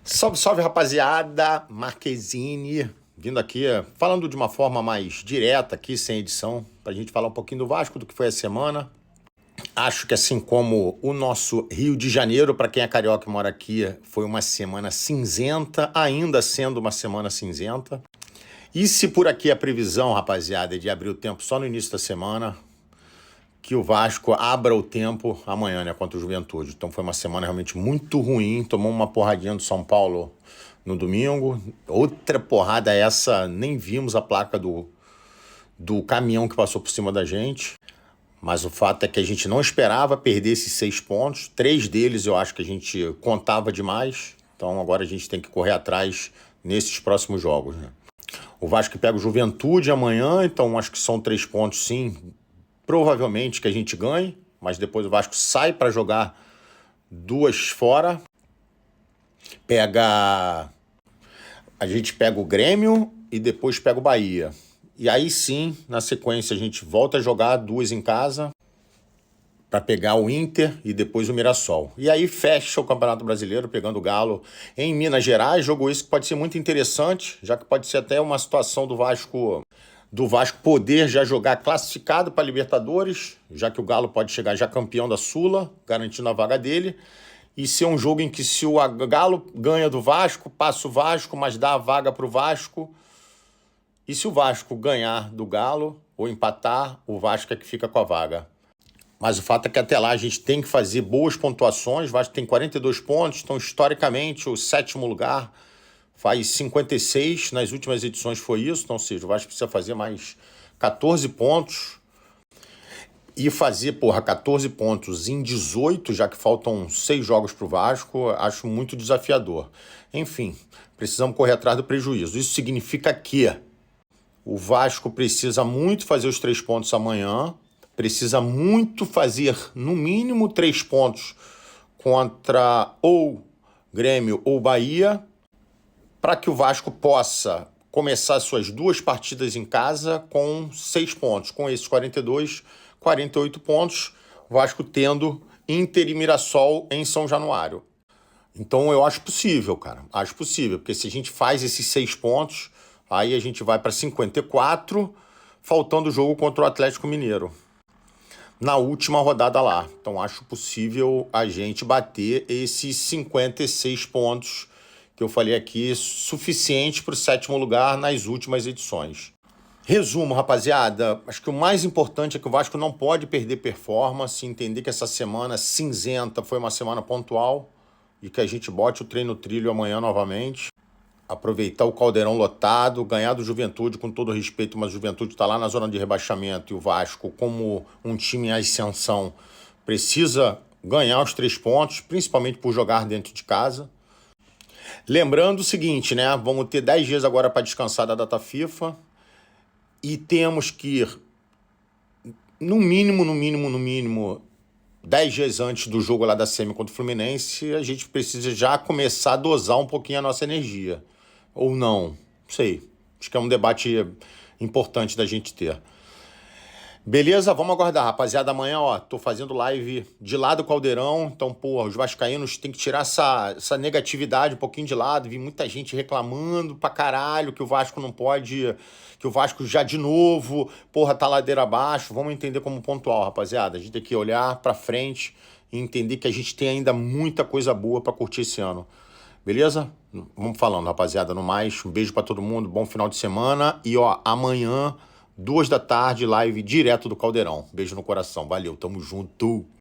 Salve, salve, rapaziada! Marquezine, vindo aqui, falando de uma forma mais direta aqui, sem edição, pra gente falar um pouquinho do Vasco, do que foi a semana. Acho que assim como o nosso Rio de Janeiro, para quem é carioca e mora aqui, foi uma semana cinzenta, ainda sendo uma semana cinzenta. E se por aqui a previsão, rapaziada, é de abrir o tempo só no início da semana, que o Vasco abra o tempo amanhã, né, contra o Juventude. Então foi uma semana realmente muito ruim, tomou uma porradinha do São Paulo no domingo, outra porrada essa, nem vimos a placa do caminhão que passou por cima da gente, mas o fato é que a gente não esperava perder esses 6 pontos, 3 deles eu acho que a gente contava demais, então agora a gente tem que correr atrás nesses próximos jogos, né? O Vasco pega o Juventude amanhã, então acho que são 3 pontos sim, provavelmente que a gente ganhe, mas depois o Vasco sai para jogar 2 fora. A gente pega o Grêmio e depois pega o Bahia. E aí sim, na sequência, a gente volta a jogar 2 em casa para pegar o Inter e depois o Mirassol. E aí fecha o Campeonato Brasileiro pegando o Galo em Minas Gerais. Jogo esse que pode ser muito interessante, já que pode ser até uma situação do Vasco poder já jogar classificado para Libertadores, já que o Galo pode chegar já campeão da Sula, garantindo a vaga dele, e ser um jogo em que se o Galo ganha do Vasco, passa o Vasco, mas dá a vaga para o Vasco, e se o Vasco ganhar do Galo ou empatar, o Vasco é que fica com a vaga. Mas o fato é que até lá a gente tem que fazer boas pontuações. O Vasco tem 42 pontos, então historicamente o 7º lugar faz 56, nas últimas edições foi isso, então, ou seja, o Vasco precisa fazer mais 14 pontos e fazer, 14 pontos em 18, já que faltam 6 jogos para o Vasco, acho muito desafiador. Enfim, precisamos correr atrás do prejuízo. Isso significa que o Vasco precisa muito fazer os 3 pontos amanhã, precisa muito fazer, no mínimo, 3 pontos contra ou Grêmio ou Bahia, para que o Vasco possa começar suas 2 partidas em casa com 6 pontos. Com esses 42, 48 pontos, o Vasco tendo Inter e Mirassol em São Januário. Então eu acho possível, cara. Acho possível, porque se a gente faz esses 6 pontos, aí a gente vai para 54, faltando o jogo contra o Atlético Mineiro na última rodada lá. Então acho possível a gente bater esses 56 pontos que eu falei aqui, suficiente para o 7º lugar nas últimas edições. Resumo, rapaziada, acho que o mais importante é que o Vasco não pode perder performance, entender que essa semana cinzenta foi uma semana pontual e que a gente bote o trem no trilho amanhã novamente. Aproveitar o Caldeirão lotado, ganhar do Juventude com todo respeito, mas o Juventude está lá na zona de rebaixamento e o Vasco, como um time em ascensão, precisa ganhar os 3 pontos, principalmente por jogar dentro de casa. Lembrando o seguinte, né? Vamos ter 10 dias agora para descansar da data FIFA e temos que ir, no mínimo, 10 dias antes do jogo lá da Semi contra o Fluminense, a gente precisa já começar a dosar um pouquinho a nossa energia. Ou não sei. Acho que é um debate importante da gente ter. Beleza? Vamos aguardar, rapaziada. Amanhã, tô fazendo live de lá do Caldeirão. Então, os vascaínos têm que tirar essa negatividade um pouquinho de lado. Vi muita gente reclamando pra caralho que o Vasco não pode, que o Vasco já de novo, tá ladeira abaixo. Vamos entender como pontual, rapaziada. A gente tem que olhar pra frente e entender que a gente tem ainda muita coisa boa pra curtir esse ano. Beleza? Vamos falando, rapaziada. No mais, um beijo pra todo mundo. Bom final de semana. E, amanhã, 2 da tarde, live direto do Caldeirão. Beijo no coração. Valeu, tamo junto.